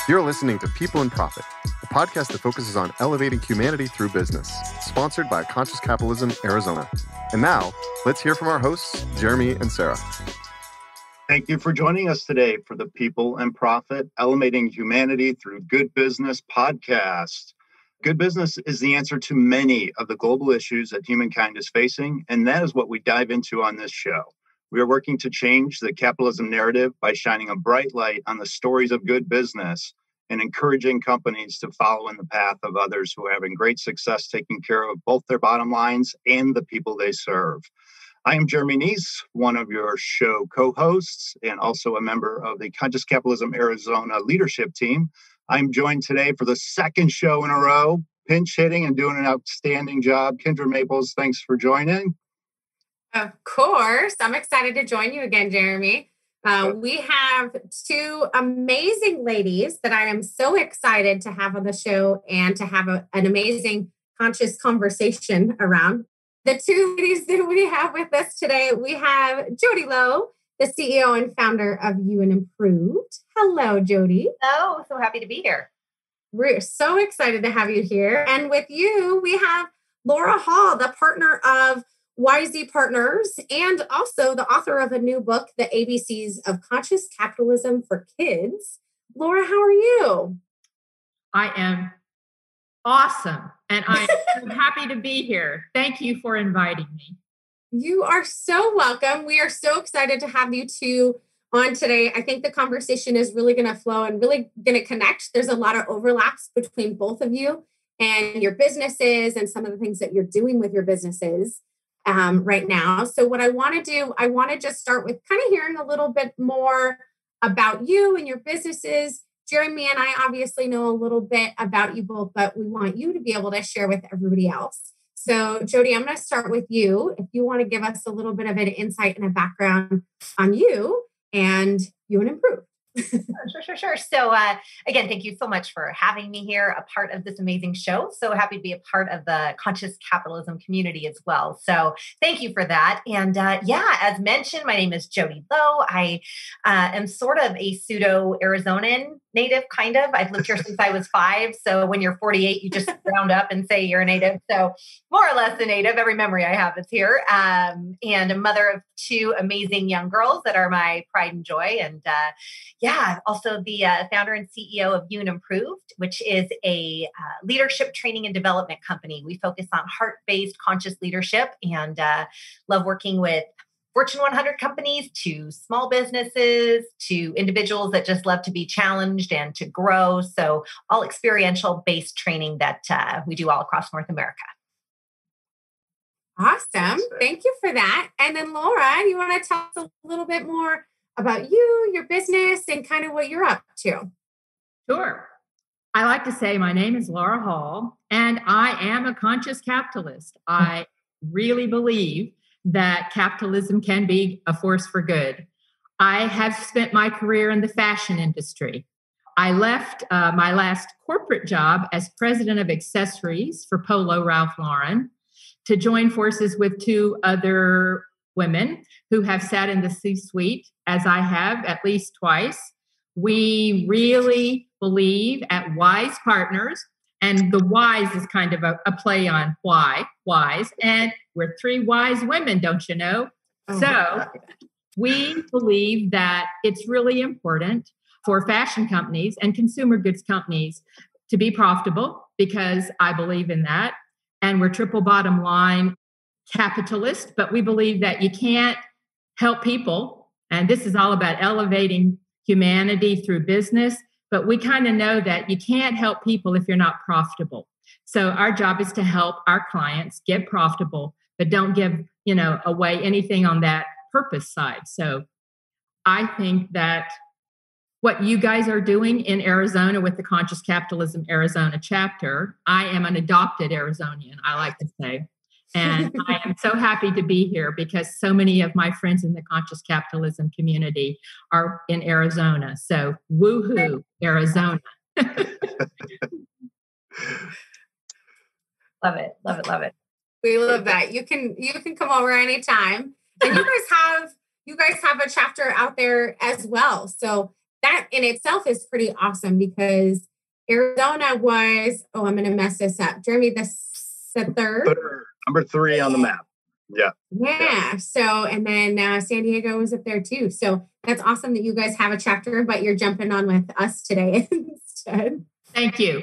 You're listening to People and Profit, a podcast that focuses on elevating humanity through business, sponsored by Conscious Capitalism, Arizona. And now, let's hear from our hosts, Jeremy and Sarah. Thank you for joining us today for the People and Profit, Elevating Humanity Through Good Business podcast. Good business is the answer to many of the global issues that humankind is facing, and that is what we dive into on this show. We are working to change the capitalism narrative by shining a bright light on the stories of good business and encouraging companies to follow in the path of others who are having great success taking care of both their bottom lines and the people they serve. I am Jeremy Neese, one of your show co-hosts and also a member of the Conscious Capitalism Arizona leadership team. I'm joined today for the second show in a row, pinch hitting and doing an outstanding job. Kendra Maples, thanks for joining. Of course. I'm excited to join you again, Jeremy. We have two amazing ladies that I am so excited to have on the show and to have an amazing conscious conversation around. The two ladies that we have with us today, we have Jodi Lowe, the CEO and founder of You and Improved. Hello, Jodi. Oh, so happy to be here. We're so excited to have you here. And with you, we have Laura Hall, the partner of YZ Partners, and also the author of a new book, The ABCs of Conscious Capitalism for Kids. Laura, how are you? I am awesome, and I'm so happy to be here. Thank you for inviting me. You are so welcome. We are so excited to have you two on today. I think the conversation is really going to flow and really going to connect. There's a lot of overlaps between both of you and your businesses and some of the things that you're doing with your businesses right now. So what I want to do, I want to just start with kind of hearing a little bit more about you and your businesses. Jeremy and I obviously know a little bit about you both, but we want you to be able to share with everybody else. So Jodi, I'm going to start with you. If you want to give us a little bit of an insight and a background on you and You and Improve. Sure. So again, thank you so much for having me here, a part of this amazing show. So happy to be a part of the Conscious Capitalism community as well. So thank you for that. And as mentioned, my name is Jodi Lowe. I am sort of a pseudo Arizonan native, kind of. I've lived here since I was 5. So when you're 48, you just round up and say you're a native. So more or less a native. Every memory I have is here. And a mother of 2 amazing young girls that are my pride and joy. And also the founder and CEO of You and Improved, which is a leadership training and development company. We focus on heart-based conscious leadership and love working with Fortune 100 companies to small businesses to individuals that just love to be challenged and to grow. So all experiential-based training that we do all across North America. Awesome. Thank you for that. And then Laura, you want to tell us a little bit more about you, your business, and kind of what you're up to? Sure. I like to say my name is Laura Hall, and I am a conscious capitalist. I really believe that capitalism can be a force for good. I have spent my career in the fashion industry. I left my last corporate job as president of accessories for Polo Ralph Lauren to join forces with 2 other women who have sat in the C-suite, as I have at least twice. We really believe at Wise Partners, and the wise is kind of a play on why, wise, and we're 3 wise women, don't you know? So we believe that it's really important for fashion companies and consumer goods companies to be profitable, because I believe in that. And we're triple bottom line capitalist, but we believe that you can't help people. And this is all about elevating humanity through business. But we kind of know that you can't help people if you're not profitable. So our job is to help our clients get profitable, but don't give, away anything on that purpose side. So I think that what you guys are doing in Arizona with the Conscious Capitalism Arizona chapter, I am an adopted Arizonian, I like to say. And I am so happy to be here because so many of my friends in the Conscious Capitalism community are in Arizona. So woohoo, Arizona. Love it. We love that. You can come over anytime. And you guys have a chapter out there as well. So that in itself is pretty awesome because Arizona was, I'm going to mess this up. Jeremy, the third? Number 3 on the map. Yeah. Yeah. So, and then San Diego was up there too. So that's awesome that you guys have a chapter, but you're jumping on with us today instead. Thank you.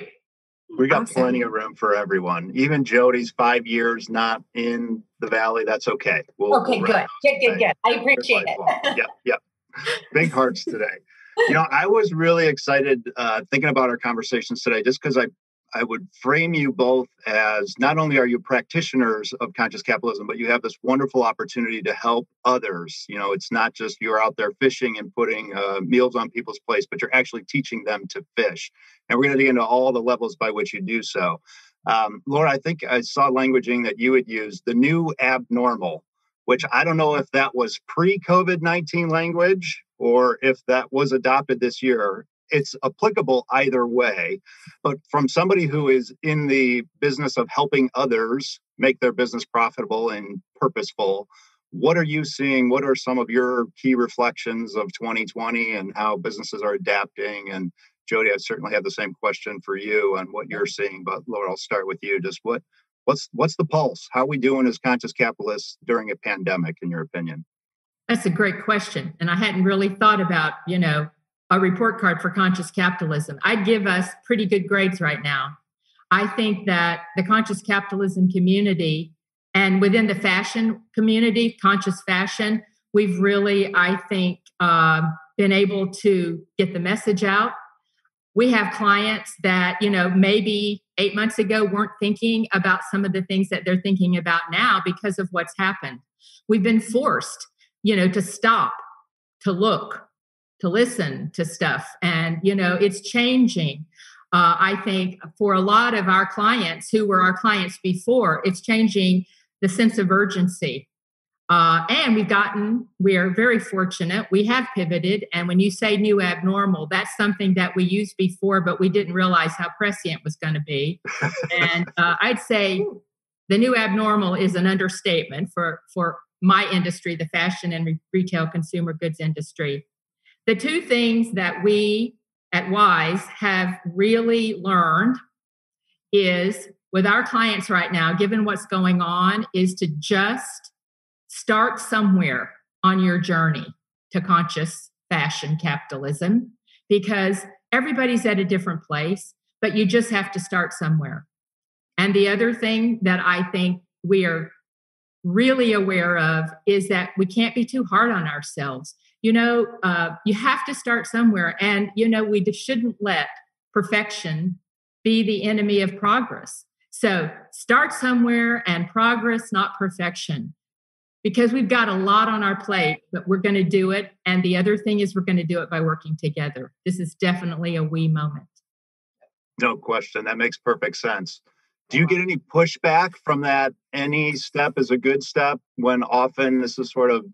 We got plenty of room for everyone. Even Jodi's 5 years not in the Valley. That's okay. Good. I appreciate it. Yep. Big hearts today. I was really excited thinking about our conversations today, just because I would frame you both as not only are you practitioners of conscious capitalism, but you have this wonderful opportunity to help others. It's not just you're out there fishing and putting meals on people's plates, but you're actually teaching them to fish. And we're going to dig into all the levels by which you do so. Laura, I think I saw languaging that you had used, the new abnormal, which I don't know if that was pre-COVID-19 language or if that was adopted this year. It's applicable either way. But from somebody who is in the business of helping others make their business profitable and purposeful, what are you seeing? What are some of your key reflections of 2020 and how businesses are adapting? And Jodi, I certainly have the same question for you on what you're seeing. But Laura, I'll start with you. Just what's the pulse? How are we doing as conscious capitalists during a pandemic, in your opinion? That's a great question. And I hadn't really thought about, a report card for conscious capitalism. I'd give us pretty good grades right now. I think that the conscious capitalism community and within the fashion community, conscious fashion, we've really, I think, been able to get the message out. We have clients that, maybe 8 months ago weren't thinking about some of the things that they're thinking about now because of what's happened. We've been forced, to stop, to look, to listen to stuff. And, it's changing. I think for a lot of our clients who were our clients before, it's changing the sense of urgency. And we are very fortunate. We have pivoted. And when you say new abnormal, that's something that we used before, but we didn't realize how prescient it was going to be. And I'd say the new abnormal is an understatement for my industry, the fashion and retail consumer goods industry. The two things that we at WISE have really learned is with our clients right now, given what's going on, is to just start somewhere on your journey to conscious fashion capitalism, because everybody's at a different place, but you just have to start somewhere. And the other thing that I think we are really aware of is that we can't be too hard on ourselves. You have to start somewhere. And, we shouldn't let perfection be the enemy of progress. So start somewhere, and progress, not perfection, because we've got a lot on our plate, but we're going to do it. And the other thing is we're going to do it by working together. This is definitely a we moment. No question. That makes perfect sense. Do you get any pushback from that? Any step is a good step, when often this is sort of,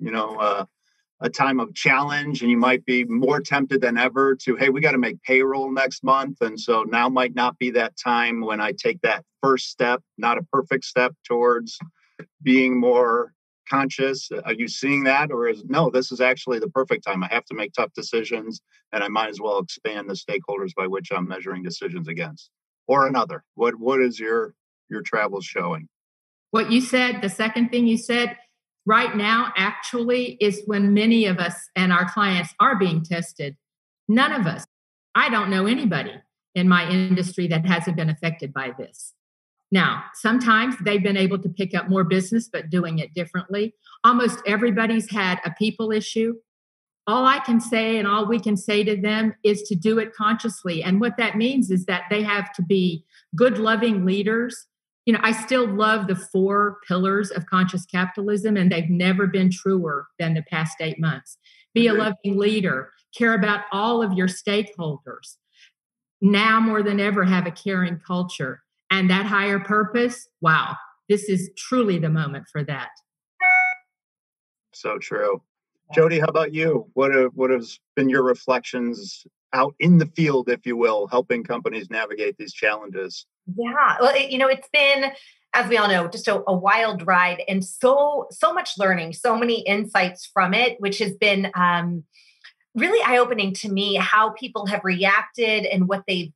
a time of challenge, and you might be more tempted than ever to, hey, we got to make payroll next month. And so now might not be that time when I take that first step, not a perfect step towards being more conscious. Are you seeing that? Or this is actually the perfect time. I have to make tough decisions, and I might as well expand the stakeholders by which I'm measuring decisions against, or another. What is your travels showing? What you said, the second thing you said, right now actually is when many of us and our clients are being tested. None of us, I don't know anybody in my industry that hasn't been affected by this. Now, sometimes they've been able to pick up more business, but doing it differently. Almost everybody's had a people issue. All I can say and all we can say to them is to do it consciously. And what that means is that they have to be good, loving leaders. I still love the 4 pillars of conscious capitalism, and they've never been truer than the past 8 months. Be a loving leader, care about all of your stakeholders. Now more than ever, have a caring culture. And that higher purpose, wow, this is truly the moment for that. So true. Jodi, how about you? What has been your reflections out in the field, if you will, helping companies navigate these challenges? Yeah, well, it's been, as we all know, just a wild ride, and so much learning, so many insights from it, which has been really eye-opening to me how people have reacted and what they've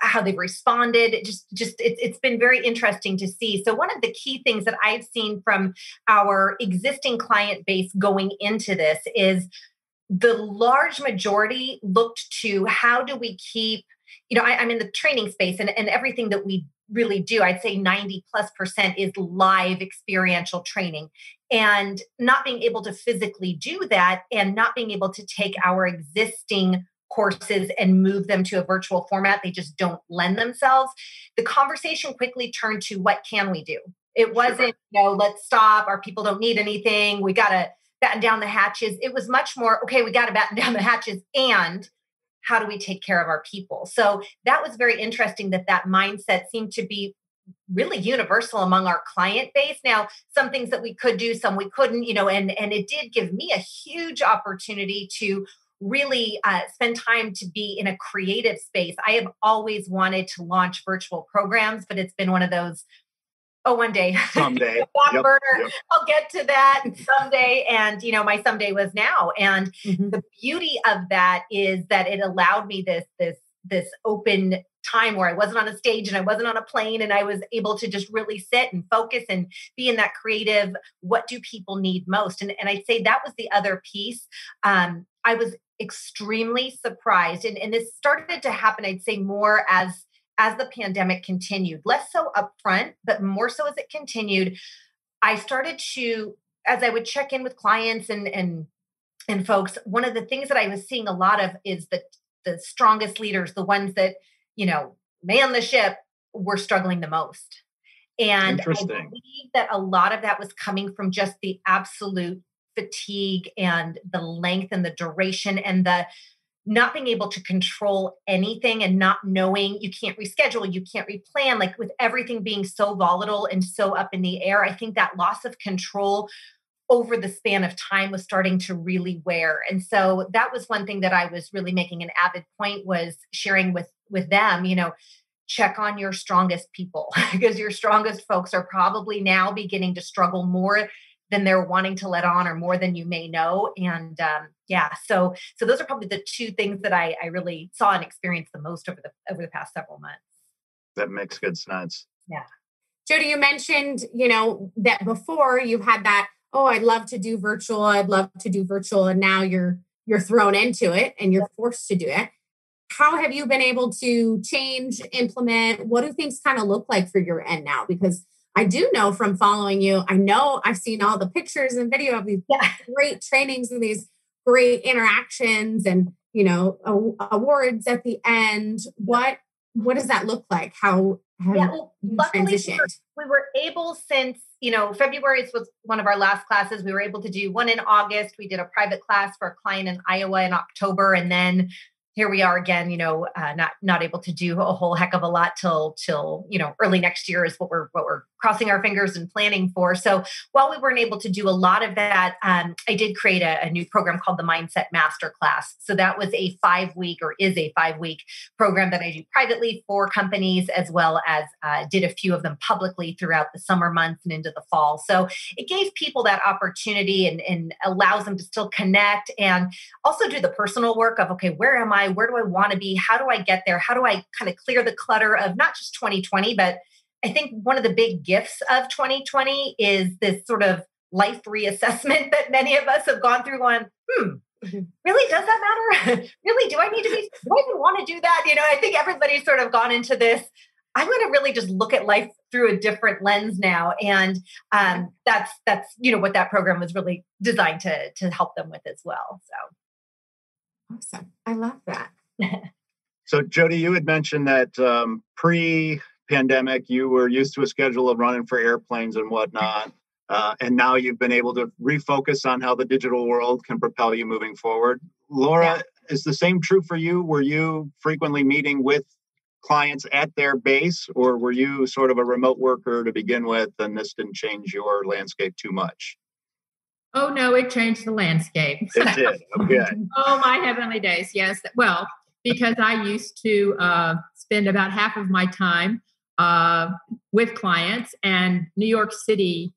how they've responded. It's been very interesting to see. So one of the key things that I've seen from our existing client base going into this is the large majority looked to how do we keep, I'm in the training space and everything that we really do, I'd say 90+% is live experiential training, and not being able to physically do that and not being able to take our existing courses and move them to a virtual format. They just don't lend themselves. The conversation quickly turned to what can we do? It wasn't, let's stop. Our people don't need anything. We got to batten down the hatches. It was much more, okay, we got to batten down the hatches, and how do we take care of our people? So that was very interesting that mindset seemed to be really universal among our client base. Now, some things that we could do, some we couldn't, and it did give me a huge opportunity to really spend time to be in a creative space. I have always wanted to launch virtual programs, but it's been one of those, one day. Someday. Back burner. I'll get to that someday. And, my someday was now. And the beauty of that is that it allowed me this open time where I wasn't on a stage and I wasn't on a plane, and I was able to just really sit and focus and be in that creative, what do people need most? And I'd say that was the other piece. I was extremely surprised. And this started to happen, I'd say, more as the pandemic continued, less so upfront, but more so as it continued. I started to, as I would check in with clients and folks, one of the things that I was seeing a lot of is that the strongest leaders, the ones that, man the ship, were struggling the most. And I believe that a lot of that was coming from just the absolute fatigue and the length and the duration and the not being able to control anything and not knowing, you can't reschedule, you can't replan, like with everything being so volatile and so up in the air. I think that loss of control over the span of time was starting to really wear. And so that was one thing that I was really making an avid point, was sharing with them, check on your strongest people, because your strongest folks are probably now beginning to struggle more than they're wanting to let on, or more than you may know. And so those are probably the two things that I really saw and experienced the most over the past several months. That makes good sense. Yeah. Jodi, you mentioned, that before you had that, I'd love to do virtual. And now you're thrown into it and you're forced to do it. How have you been able to change, implement? What do things kind of look like for your end now? Because I do know from following you, I know I've seen all the pictures and video of these great trainings and these great interactions and, awards at the end. What does that look like? How have you transitioned? We were able, since, February was one of our last classes. We were able to do one in August. We did a private class for a client in Iowa in October. And then here we are again, not able to do a whole heck of a lot till early next year is what we're crossing our fingers and planning for. So while we weren't able to do a lot of that, I did create a new program called the Mindset Masterclass. So that was a 5-week program that I do privately for companies, as well as did a few of them publicly throughout the summer months and into the fall. So it gave people that opportunity and allows them to still connect and also do the personal work of, okay, where am I? Where do I want to be? How do I get there? How do I kind of clear the clutter of not just 2020, but I think one of the big gifts of 2020 is this sort of life reassessment that many of us have gone through going, really, does that matter? Really, do I even want to do that? I think everybody's sort of gone into this, I'm going to really just look at life through a different lens now. And that's what that program was really designed to help them with as well. So. Awesome. I love that. So Jodi, you had mentioned that pre-pandemic, you were used to a schedule of running for airplanes and whatnot. And now you've been able to refocus on how the digital world can propel you moving forward. Laura, is the same true for you? Were you frequently meeting with clients at their base, or were you sort of a remote worker to begin with, and this didn't change your landscape too much? Oh, no, it changed the landscape. It did. Okay. Oh, my heavenly days. Yes. Well, because I used to spend about half of my time with clients, and New York City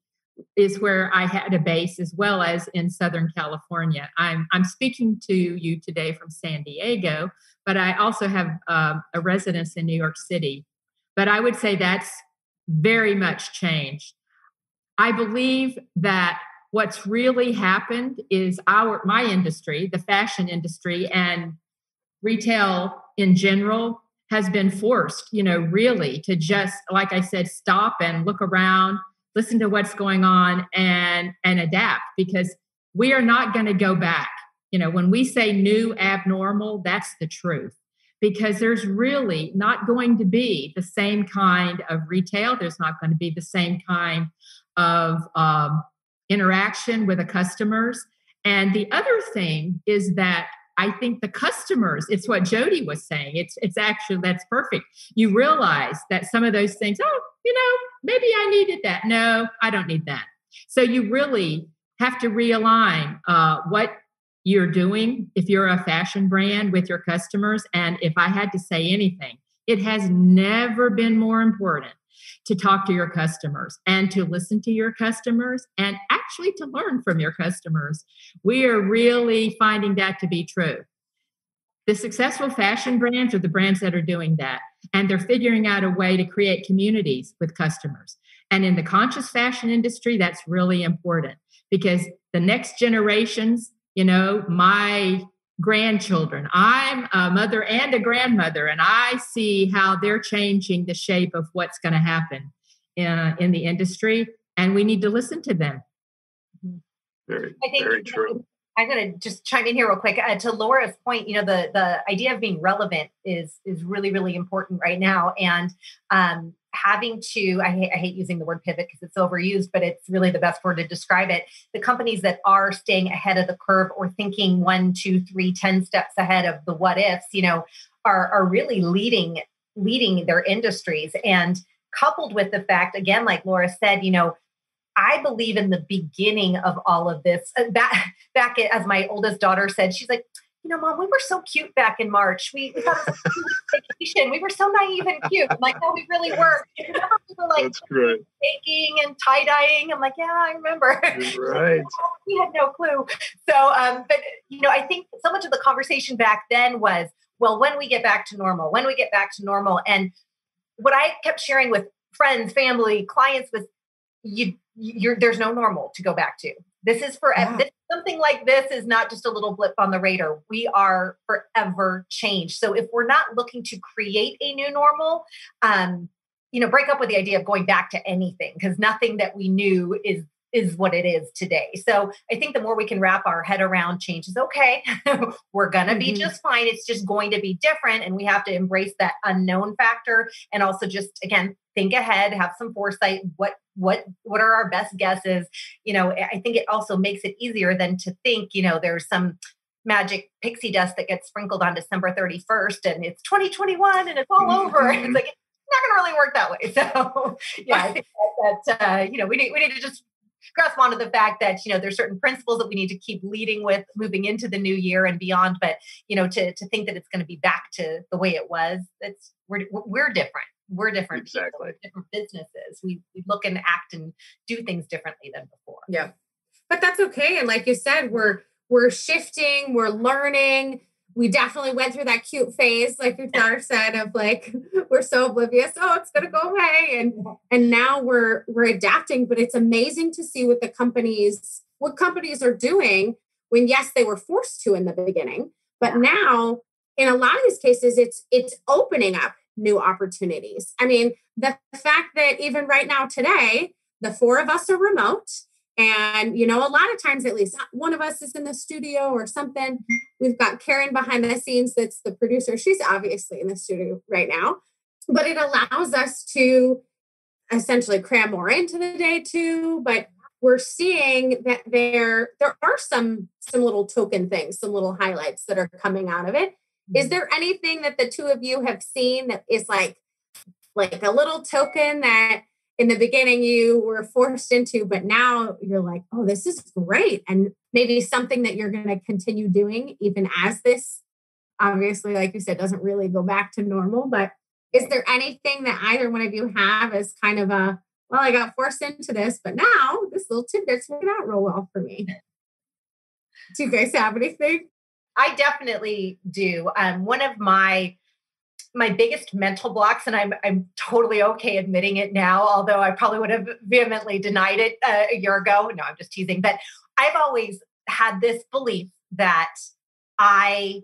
is where I had a base, as well as in Southern California. I'm speaking to you today from San Diego, but I also have a residence in New York City. But I would say that's very much changed. I believe that what's really happened is my industry, the fashion industry, and retail in general has been forced, really to just, like I said, stop and look around, listen to what's going on, and adapt, because we are not going to go back. When we say new abnormal, that's the truth, because there's really not going to be the same kind of retail. There's not going to be the same kind of interaction with the customers. And the other thing is that I think the customers, it's what Jodi was saying. It's actually, that's perfect. You realize that some of those things, maybe I needed that. No, I don't need that. So you really have to realign what you're doing if you're a fashion brand with your customers. And if I had to say anything, it has never been more important to talk to your customers and to listen to your customers and actually to learn from your customers. We are really finding that to be true. The successful fashion brands are the brands that are doing that, and they're figuring out a way to create communities with customers. And in the conscious fashion industry, that's really important, because the next generations, my grandchildren, I'm a mother and a grandmother, and I see how they're changing the shape of what's going to happen in the industry, and we need to listen to them. Very true. I'm going to just chime in here real quick to Laura's point. The idea of being relevant is really, really important right now, and having to, I hate using the word pivot because it's overused, but it's really the best word to describe it. The companies that are staying ahead of the curve or thinking 1, 2, 3, 10 steps ahead of the what ifs, are really leading their industries. And coupled with the fact, again, like Laura said, I believe in the beginning of all of this, back as my oldest daughter said, she's like, Mom, we were so cute back in March. We thought it was a cute vacation. We were so naive and cute. I'm like, no, we really were. Remember we were like baking and tie-dyeing? I'm like, yeah, I remember. Right. We had no clue. So, but, I think so much of the conversation back then was, well, when we get back to normal. And what I kept sharing with friends, family, clients was, there's no normal to go back to. This is forever. Yeah. Something like this is not just a little blip on the radar. We are forever changed. So if we're not looking to create a new normal, break up with the idea of going back to anything, because nothing that we knew is what it is today. So I think the more we can wrap our head around change is okay. We're going to be just fine. It's just going to be different. And we have to embrace that unknown factor. And also just, again, think ahead, have some foresight. What are our best guesses? I think it also makes it easier than to think, there's some magic pixie dust that gets sprinkled on December 31st and it's 2021 and it's all over. It's like, it's not going to really work that way. So yeah, I think that we need to just grasp onto the fact that, there's certain principles that we need to keep leading with moving into the new year and beyond. But, to think that it's going to be back to the way it was, we're different. We're different. Exactly. People, different businesses. We look and act and do things differently than before. Yeah. But that's okay. And like you said, we're shifting, we're learning. We definitely went through that cute phase, like your daughter said, of like, we're so oblivious. Oh, it's going to go away. And now we're adapting, but it's amazing to see what companies are doing when, yes, they were forced to in the beginning, but now in a lot of these cases, it's opening up new opportunities. I mean, the fact that even right now today, the 4 of us are remote. And, a lot of times, at least one of us is in the studio or something. We've got Karen behind the scenes. That's the producer. She's obviously in the studio right now, but it allows us to essentially cram more into the day too. But we're seeing that there are some little token things, some little highlights that are coming out of it. Is there anything that the two of you have seen that is like a little token that in the beginning you were forced into, but now you're like, oh, this is great. And maybe something that you're going to continue doing even as this, obviously, like you said, doesn't really go back to normal. But is there anything that either one of you have as kind of I got forced into this, but now this these little tidbits working out real well for me. Do you guys have anything? I definitely do. One of my biggest mental blocks, and I'm totally okay admitting it now, although I probably would have vehemently denied it a year ago. No, I'm just teasing. But I've always had this belief that I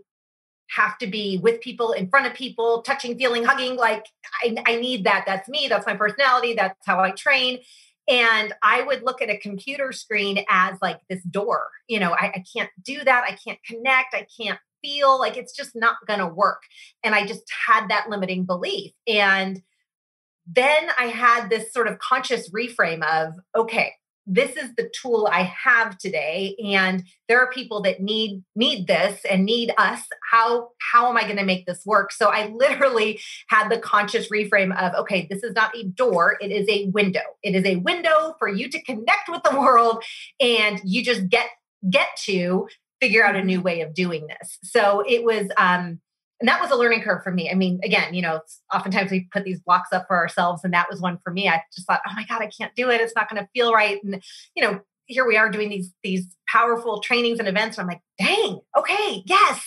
have to be with people, in front of people, touching, feeling, hugging. Like I need that. That's me. That's my personality. That's how I train. And I would look at a computer screen as like this door. I can't do that. I can't connect. I can't feel, like it's just not going to work. And I just had that limiting belief. And then I had this sort of conscious reframe of, okay, this is the tool I have today. And there are people that need this and need us. How am I going to make this work? So I literally had the conscious reframe of, okay, this is not a door. It is a window. It is a window for you to connect with the world. And you just get to figure out a new way of doing this. So it was, and that was a learning curve for me. I mean, again, oftentimes we put these blocks up for ourselves, and that was one for me. I just thought, oh my God, I can't do it. It's not going to feel right. And, here we are doing these powerful trainings and events. And I'm like, dang, okay, yes,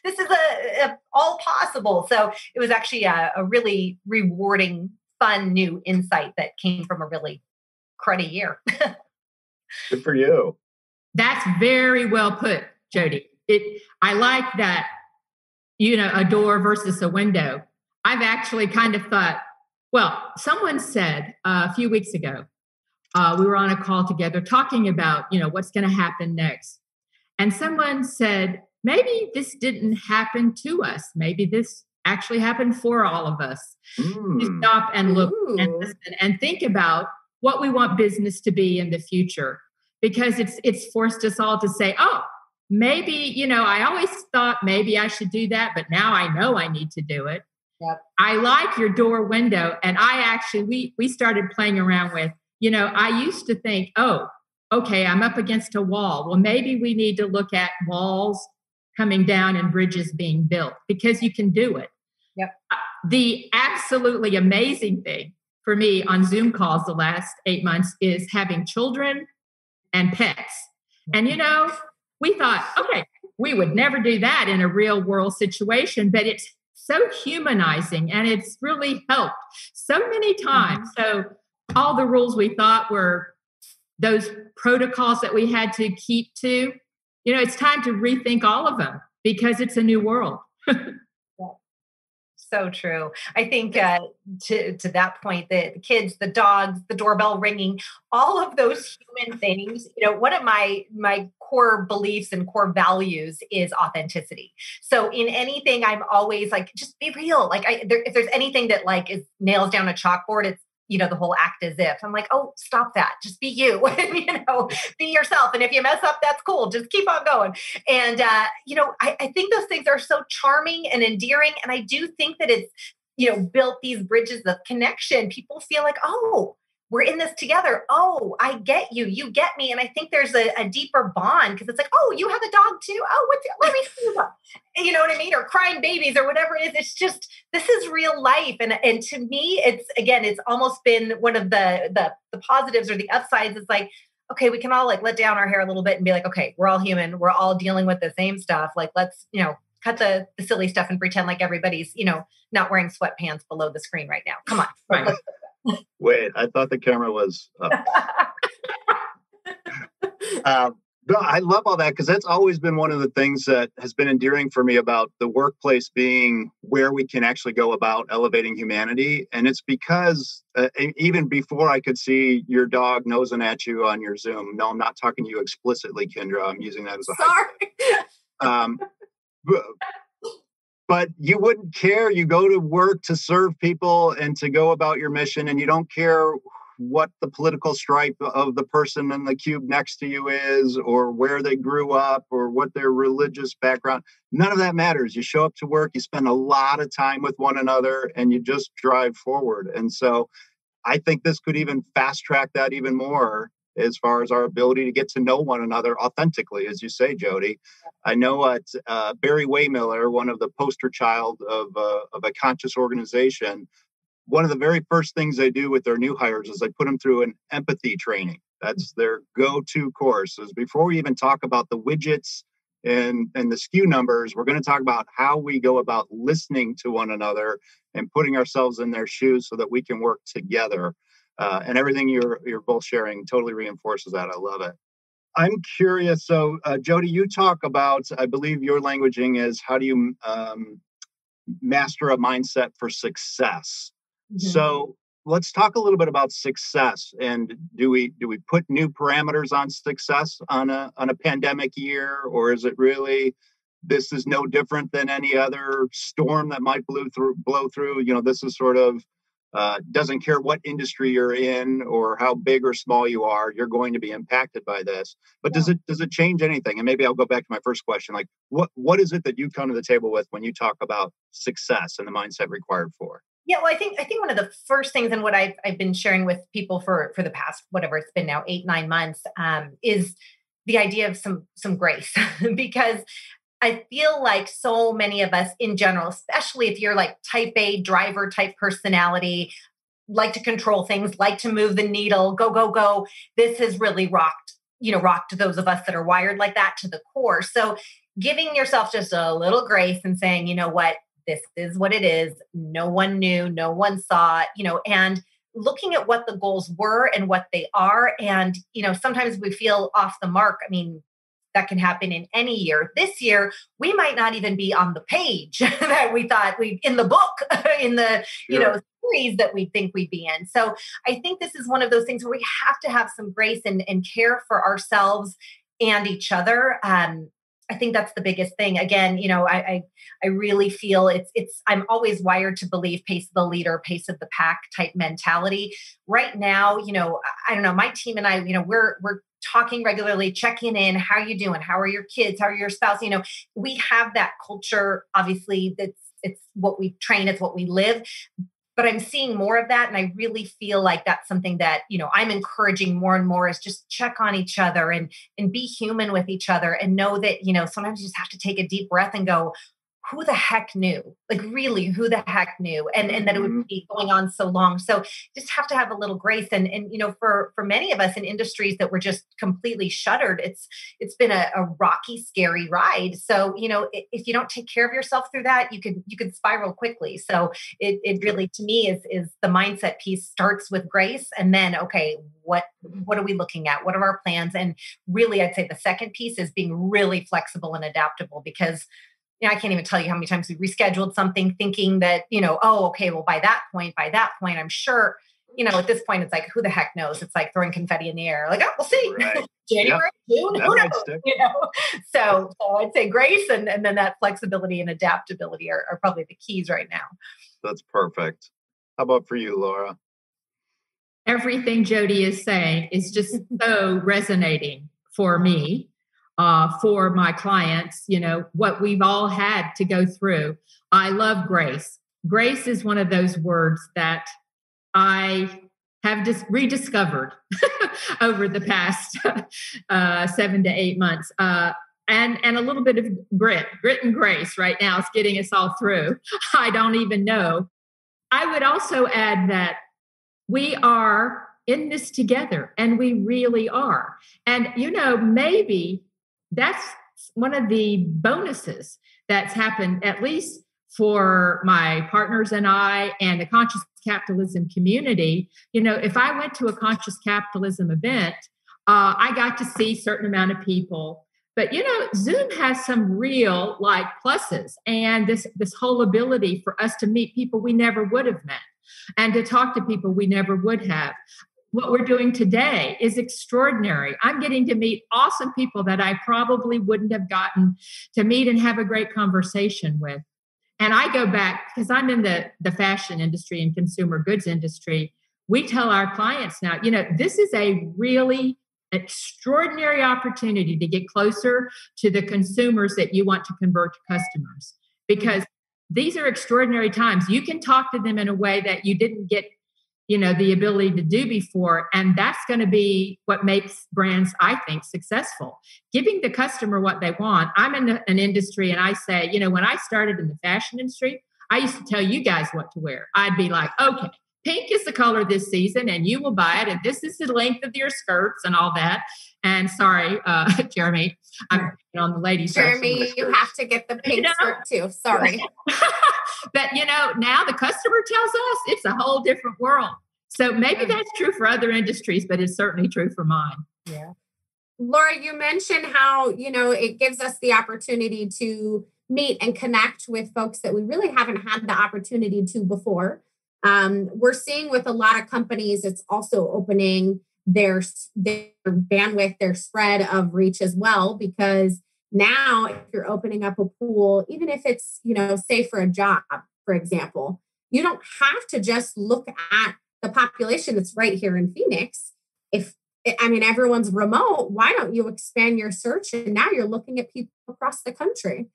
this is a all possible. So it was actually a really rewarding, fun, new insight that came from a really cruddy year. Good for you. That's very well put, Jodi. I like that, a door versus a window. I've actually kind of thought, well, someone said a few weeks ago, we were on a call together talking about, what's going to happen next. And someone said, maybe this didn't happen to us. Maybe this actually happened for all of us. To stop and look and listen and think about what we want business to be in the future. Because it's forced us all to say, oh, maybe, I always thought maybe I should do that, but now I know I need to do it. Yep. I like your door window. And I actually, we started playing around with, I used to think, oh, okay, I'm up against a wall. Well, maybe we need to look at walls coming down and bridges being built, because you can do it. Yep. The absolutely amazing thing for me on Zoom calls the last 8 months is having children and pets. And, we thought, okay, we would never do that in a real world situation, but it's so humanizing and it's really helped so many times. So all the rules we thought were those protocols that we had to keep to, it's time to rethink all of them because it's a new world. So true. I think to that point, the kids, the dogs, the doorbell ringing, all of those human things, one of my core beliefs and core values is authenticity. So in anything, I'm always like, just be real. Like if there's anything that like is nails down a chalkboard, it's, the whole act as if. I'm like, oh, stop that. Just be you, be yourself. And if you mess up, that's cool. Just keep on going. And, I think those things are so charming and endearing. And I do think that it's, built these bridges of connection. People feel like, oh, we're in this together. Oh, I get you. You get me. And I think there's a deeper bond because it's like, oh, you have a dog too. Oh, let me see you. You know what I mean? Or crying babies or whatever it is. It's just, this is real life. And to me, it's almost been one of the positives or the upsides. It's like, okay, we can all like let down our hair a little bit and be like, okay, we're all human. We're all dealing with the same stuff. Like, let's, cut the silly stuff and pretend like everybody's, not wearing sweatpants below the screen right now. Come on. Right. Wait, I thought the camera was up. No, I love all that because that's always been one of the things that has been endearing for me about the workplace being where we can actually go about elevating humanity. And it's because even before I could see your dog nosing at you on your Zoom, no, I'm not talking to you explicitly, Kendra. I'm using that as a Sorry. But you wouldn't care. You go to work to serve people and to go about your mission, and you don't care what the political stripe of the person in the cube next to you is, or where they grew up, or what their religious background. None of that matters. You show up to work, you spend a lot of time with one another, and you just drive forward. And so I think this could even fast track that even more as far as our ability to get to know one another authentically, as you say, Jodi. I know Barry Waymiller, one of the poster child of a conscious organization, one of the very first things they do with their new hires is they put them through an empathy training. That's their go-to courses. Before we even talk about the widgets and the SKU numbers, we're going to talk about how we go about listening to one another and putting ourselves in their shoes so that we can work together. And everything you're both sharing totally reinforces that. I love it. I'm curious. So, Jodi, you talk about, I believe your languaging is how do you master a mindset for success? Mm-hmm. So let's talk a little bit about success. And do we put new parameters on success on a pandemic year, or is it really this is no different than any other storm that might blow through? You know, this is sort of doesn't care what industry you're in or how big or small you are, you're going to be impacted by this. But does it change anything? And maybe I'll go back to my first question. Like, what is it that you come to the table with when you talk about success and the mindset required for? Yeah, well, I think one of the first things, and what I've been sharing with people for the past, whatever it's been now, 8-9 months, is the idea of some grace, because I feel like so many of us in general, especially if you're like type A driver type personality, like to control things, like to move the needle, go. This has really rocked those of us that are wired like that to the core. So giving yourself just a little grace and saying, you know what, this is what it is. No one knew, no one saw, and looking at what the goals were and what they are. And, sometimes we feel off the mark. I mean, that can happen in any year. This year, we might not even be on the page that we thought in the book, in the, series that we think we'd be in. So I think this is one of those things where we have to have some grace and care for ourselves and each other. I think that's the biggest thing. Again, I really feel I'm always wired to believe pace of the leader, pace of the pack type mentality. Right now, I don't know, my team and I, we're talking regularly, checking in. How are you doing? How are your kids? How are your spouse? We have that culture. Obviously, it's what we train. It's what we live. But I'm seeing more of that. And I really feel like that's something that, I'm encouraging more and more is just check on each other and be human with each other and know that, sometimes you just have to take a deep breath and go, who the heck knew? Like really, who the heck knew? And that it would be going on so long. So just have to have a little grace. And for many of us in industries that were just completely shuttered, it's been a rocky, scary ride. So, if you don't take care of yourself through that, you could spiral quickly. So it really, to me, is the mindset piece starts with grace. And then, okay, what are we looking at? What are our plans? And really, I'd say the second piece is being really flexible and adaptable, because I can't even tell you how many times we rescheduled something thinking that, okay, well, by that point, I'm sure, at this point, it's like, who the heck knows? It's like throwing confetti in the air. Like, oh, we'll see. Right. January, June, who knows? So I'd say grace and then that flexibility and adaptability are probably the keys right now. That's perfect. How about for you, Laura? Everything Jodi is saying is just so resonating for me. For my clients, what we've all had to go through. I love grace. Grace is one of those words that I have just rediscovered over the past 7 to 8 months. And a little bit of grit and grace right now is getting us all through. I don't even know. I would also add that we are in this together, and we really are. And, maybe that's one of the bonuses that's happened, at least for my partners and I and the Conscious Capitalism community. If I went to a Conscious Capitalism event, I got to see a certain amount of people. But, Zoom has some real pluses, and this whole ability for us to meet people we never would have met and to talk to people we never would have. What we're doing today is extraordinary. I'm getting to meet awesome people that I probably wouldn't have gotten to meet and have a great conversation with. And I go back, because I'm in the fashion industry and consumer goods industry. We tell our clients now, this is a really extraordinary opportunity to get closer to the consumers that you want to convert to customers, because these are extraordinary times. You can talk to them in a way that you didn't get the ability to do before. And that's going to be what makes brands, I think, successful. Giving the customer what they want. I'm in an industry, and I say, when I started in the fashion industry, I used to tell you guys what to wear. I'd be like, okay, pink is the color this season and you will buy it. And this is the length of your skirts and all that. And sorry, Jeremy, I'm on the ladies. Jeremy, you have to get the pink skirt too. Sorry. But, now the customer tells us it's a whole different world. So maybe that's true for other industries, but it's certainly true for mine. Yeah. Laura, you mentioned how, it gives us the opportunity to meet and connect with folks that we really haven't had the opportunity to before. We're seeing with a lot of companies, it's also opening their bandwidth, their spread of reach as well, because now if you're opening up a pool, even if it's, say for a job, for example, you don't have to just look at the population that's right here in Phoenix. Everyone's remote. Why don't you expand your search? And now you're looking at people across the country.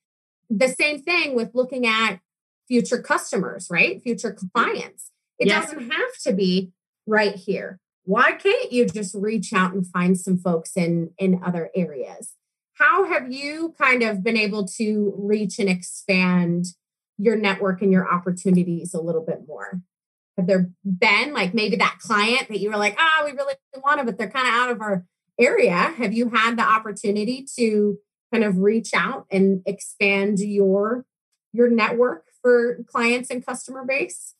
The same thing with looking at future customers, right? Future clients. It doesn't have to be right here. Why can't you just reach out and find some folks in other areas? How have you kind of been able to reach and expand your network and your opportunities a little bit more? Have there been maybe that client that you were like, we really want them, but they're kind of out of our area? Have you had the opportunity to kind of reach out and expand your network for clients and customer base?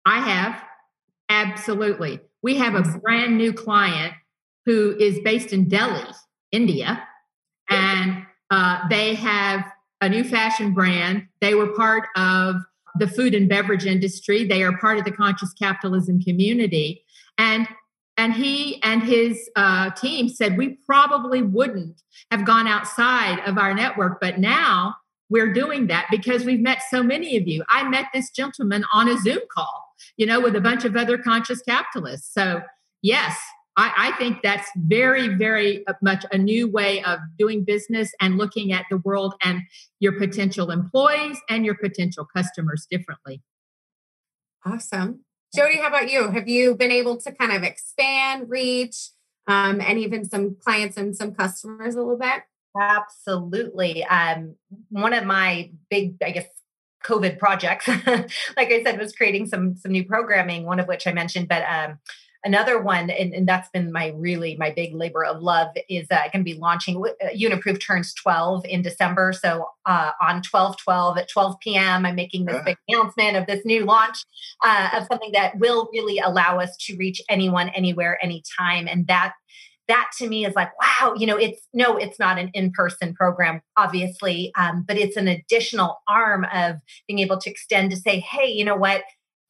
I have. Absolutely. We have a brand new client who is based in Delhi, India, and they have a new fashion brand. They were part of the food and beverage industry. They are part of the Conscious Capitalism community. And he and his team said, we probably wouldn't have gone outside of our network, but now we're doing that because we've met so many of you. I met this gentleman on a Zoom call, with a bunch of other conscious capitalists. So yes, I think that's very, very much a new way of doing business and looking at the world and your potential employees and your potential customers differently. Awesome. Jodi, how about you? Have you been able to kind of expand, reach, and even some clients and some customers a little bit? Absolutely. One of my big, COVID projects, like I said, was creating some new programming, one of which I mentioned, but another one, and that's been my big labor of love, is going to be launching. Uniproof turns 12 in December. So on 12/12 at 12 p.m., I'm making this big announcement of this new launch of something that will really allow us to reach anyone, anywhere, anytime. And that to me is like, wow, it's not an in-person program, obviously, but it's an additional arm of being able to extend to say, hey, you know what?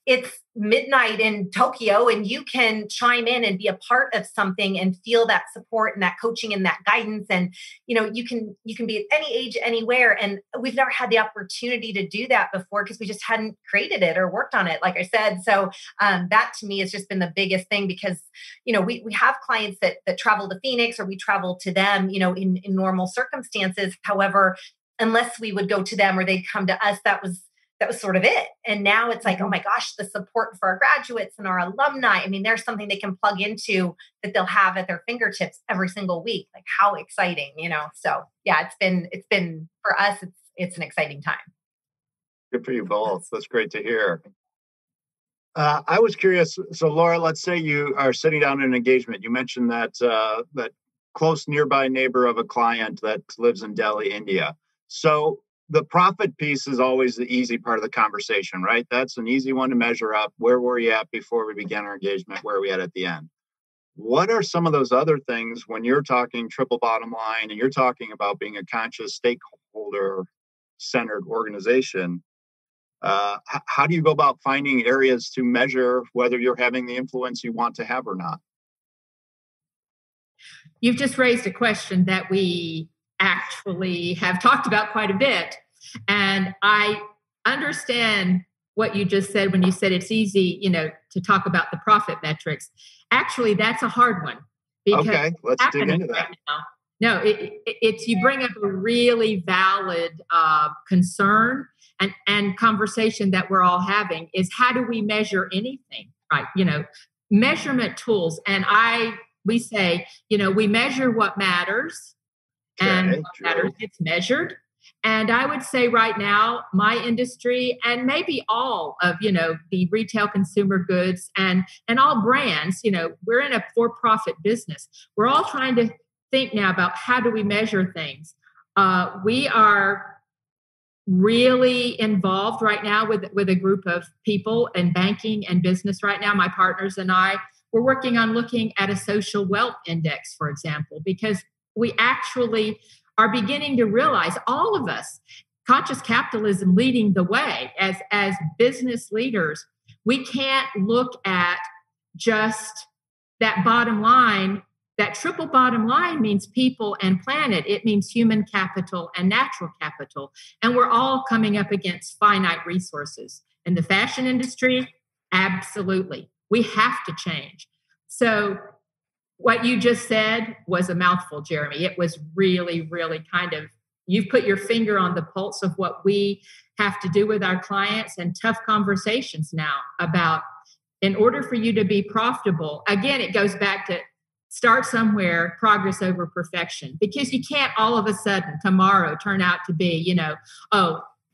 It's midnight in Tokyo and you can chime in and be a part of something and feel that support and that coaching and that guidance. And, you can be at any age, anywhere. And we've never had the opportunity to do that before because we just hadn't created it or worked on it, like I said. So that to me has just been the biggest thing because, we have clients that travel to Phoenix or we travel to them, in normal circumstances. However, unless we would go to them or they'd come to us, that was sort of it. And now it's like, oh my gosh, the support for our graduates and our alumni. I mean, there's something they can plug into that they'll have at their fingertips every single week. Like how exciting, So yeah, it's been for us, it's an exciting time. Good for you both. That's great to hear. I was curious. So Laura, let's say you are sitting down in an engagement. You mentioned that close nearby neighbor of a client that lives in Delhi, India. So the profit piece is always the easy part of the conversation, right? That's an easy one to measure up. Where were you at before we began our engagement? Where are we at the end? What are some of those other things when you're talking triple bottom line and you're talking about being a conscious stakeholder-centered organization? How do you go about finding areas to measure whether you're having the influence you want to have or not? You've just raised a question that we actually have talked about quite a bit. And I understand what you just said when you said it's easy, to talk about the profit metrics. Actually, that's a hard one. Okay, let's dig into that. Right now. No, it's you bring up a really valid concern and conversation that we're all having is how do we measure anything, right? Measurement tools. And we say, we measure what matters. And what matters gets measured. And I would say right now, my industry and maybe all of, the retail consumer goods and all brands, we're in a for-profit business. We're all trying to think now about how do we measure things. We are really involved right now with a group of people in banking and business right now. My partners and I, we're working on looking at a social wealth index, for example, because we actually are beginning to realize, all of us, conscious capitalism leading the way as business leaders, we can't look at just that bottom line. That triple bottom line means people and planet. It means human capital and natural capital. And we're all coming up against finite resources. In the fashion industry, absolutely. We have to change. So what you just said was a mouthful, Jeremy. It was really, really you've put your finger on the pulse of what we have to do with our clients, and tough conversations now about, in order for you to be profitable, again, it goes back to start somewhere, progress over perfection, because you can't all of a sudden tomorrow turn out to be,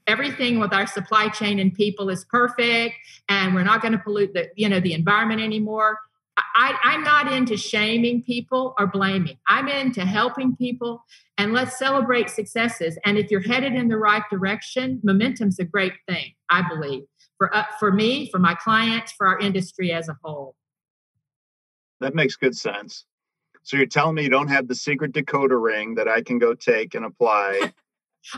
everything with our supply chain and people is perfect and we're not going to pollute the environment anymore. I'm not into shaming people or blaming. I'm into helping people, and let's celebrate successes. And if you're headed in the right direction, momentum's a great thing, I believe, for me, for my clients, for our industry as a whole. That makes good sense. So you're telling me you don't have the secret decoder ring that I can go take and apply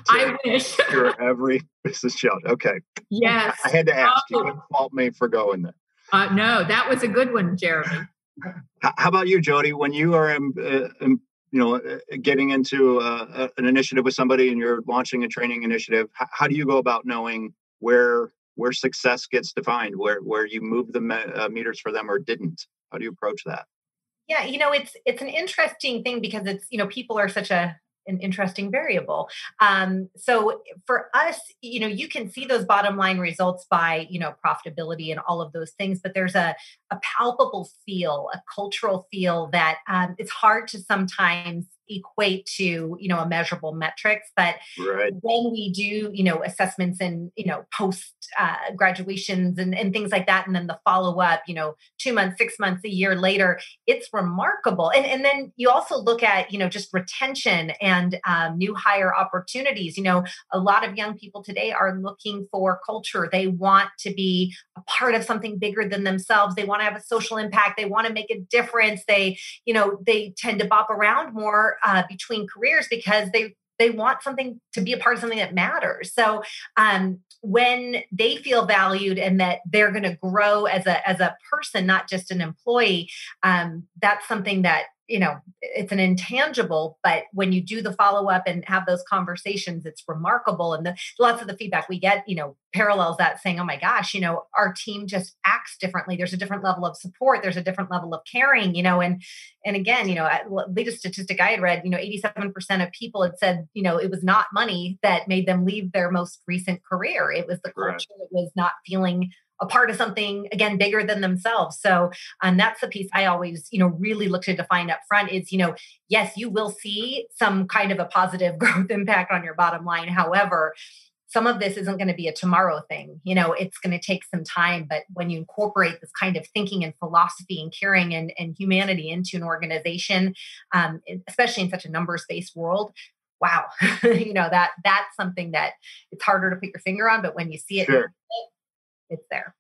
I wish. for every business challenge. Okay. Yes. I had to ask. You couldn't fault me for going there. No, that was a good one, Jeremy. How about you, Jodi? When you are, getting into an initiative with somebody and you're launching a training initiative, how do you go about knowing where success gets defined, where you move the meters for them or didn't? How do you approach that? Yeah, it's an interesting thing because it's, people are such an interesting variable. So for us, you can see those bottom line results by, profitability and all of those things, but there's a palpable feel, a cultural feel that it's hard to sometimes equate to, a measurable metrics. But right. When we do, assessments and, post graduations and things like that, and then the follow up, 2 months, 6 months, a year later, it's remarkable. And then you also look at, just retention and new hire opportunities. A lot of young people today are looking for culture. They want to be a part of something bigger than themselves. They want to have a social impact. They want to make a difference. They tend to bop around more between careers because they want something to be a part of something that matters. So when they feel valued and that they're going to grow as a person, not just an employee, that's something that, it's an intangible, but when you do the follow-up and have those conversations, it's remarkable. And lots of the feedback we get, parallels that, saying, oh my gosh, our team just acts differently. There's a different level of support. There's a different level of caring, and again, latest statistic I had read, 87% of people had said, it was not money that made them leave their most recent career. It was the culture. It was not feeling a part of something, again, bigger than themselves. So that's the piece I always, really look to define up front is, yes, you will see some kind of a positive growth impact on your bottom line. However, some of this isn't going to be a tomorrow thing. It's going to take some time. But when you incorporate this kind of thinking and philosophy and caring and humanity into an organization, especially in such a numbers-based world, wow, that's something that it's harder to put your finger on. But when you see it, sure. It's there.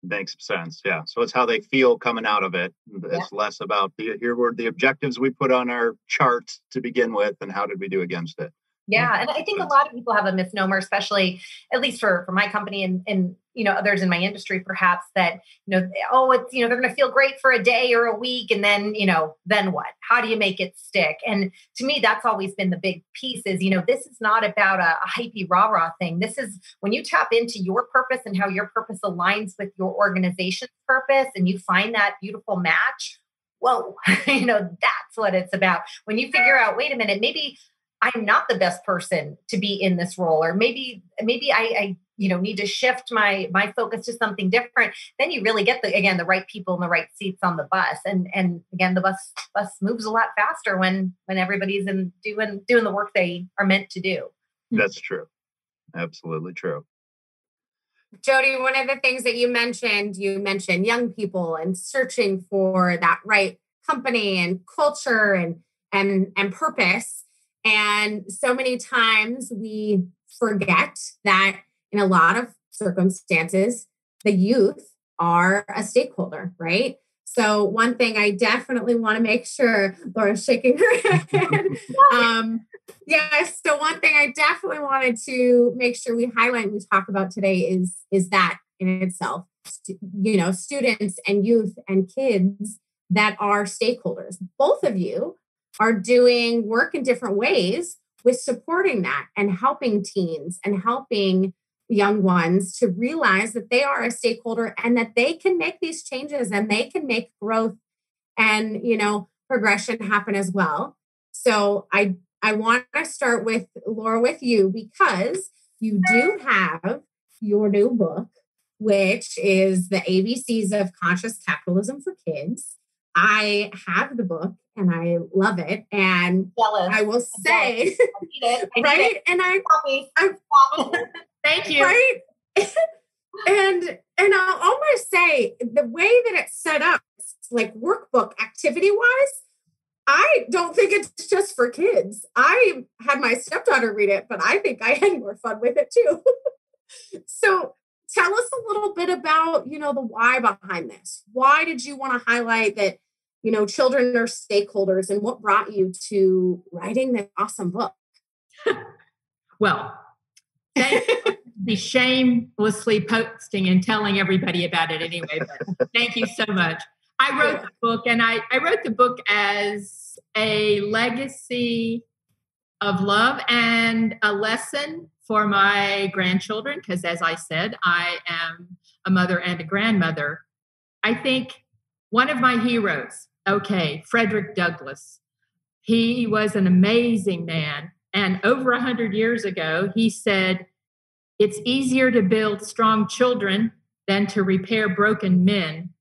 Makes sense. Yeah. So it's how they feel coming out of it. It's less about here were the objectives we put on our chart to begin with, and how did we do against it? Yeah. And I think a lot of people have a misnomer, especially at least for my company and others in my industry, perhaps, that, it's, they're going to feel great for a day or a week. And then, then what? How do you make it stick? And to me, that's always been the big piece is, this is not about a hypey rah-rah thing. This is when you tap into your purpose and how your purpose aligns with your organization's purpose and you find that beautiful match. Whoa, that's what it's about. When you figure out, wait a minute, maybe I'm not the best person to be in this role, or maybe I need to shift my focus to something different. Then you really get the right people in the right seats on the bus. And again, the bus moves a lot faster when everybody's doing the work they are meant to do. That's true. Absolutely true. Jodi, one of the things that you mentioned young people and searching for that right company and culture and purpose. And so many times we forget that in a lot of circumstances, the youth are a stakeholder, right? So one thing I definitely want to make sure, Laura's shaking her head. Yes. So one thing I definitely wanted to make sure we highlight and we talk about today is that in itself, students and youth and kids that are stakeholders. Both of you are doing work in different ways with supporting that and helping teens and helping young ones to realize that they are a stakeholder and that they can make these changes and they can make growth and, progression happen as well. So I want to start with Laura, with you, because you do have your new book, which is the ABCs of Conscious Capitalism for Kids. I have the book and I love it. And jealous. I will say, right? And I thank you. Right? and I'll almost say the way that it's set up, like workbook activity wise, I don't think it's just for kids. I had my stepdaughter read it, but I think I had more fun with it too. So tell us a little bit about, the why behind this. Why did you want to highlight that, children are stakeholders, and what brought you to writing this awesome book? Well, thank you. Be shamelessly posting and telling everybody about it anyway, but thank you so much. I wrote the book, and I wrote the book as a legacy of love and a lesson for my grandchildren, because as I said, I am a mother and a grandmother. I think one of my heroes, Frederick Douglass, he was an amazing man. And over 100 years ago, he said, "It's easier to build strong children than to repair broken men."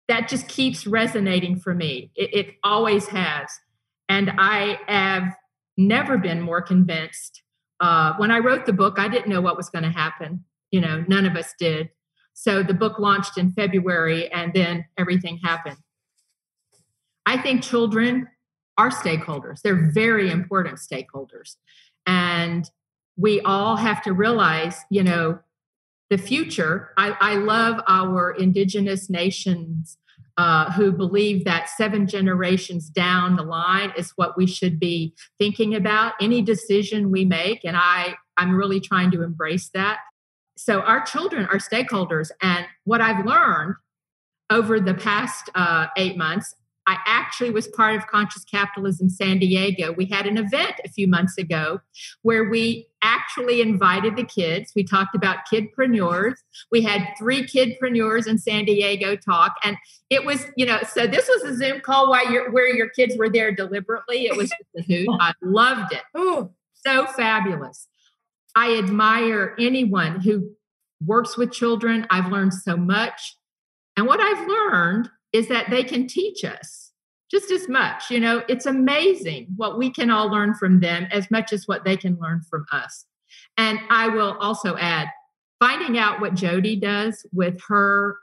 That just keeps resonating for me. It always has. And I have never been more convinced. When I wrote the book, I didn't know what was going to happen. None of us did. So the book launched in February, and then everything happened. I think children are stakeholders. They're very important stakeholders. And we all have to realize, the future. I love our indigenous nations who believe that 7 generations down the line is what we should be thinking about any decision we make. And I'm really trying to embrace that. So our children are stakeholders. And what I've learned over the past 8 months, I actually was part of Conscious Capitalism San Diego. We had an event a few months ago where we actually invited the kids. We talked about kidpreneurs. We had 3 kidpreneurs in San Diego talk. And it was, so this was a Zoom call where your kids were there deliberately. It was just a hoot. I loved it. Oh, so fabulous. I admire anyone who works with children. I've learned so much. And what I've learned is that they can teach us just as much. It's amazing what we can all learn from them as much as what they can learn from us. And I will also add, finding out what Jodi does with her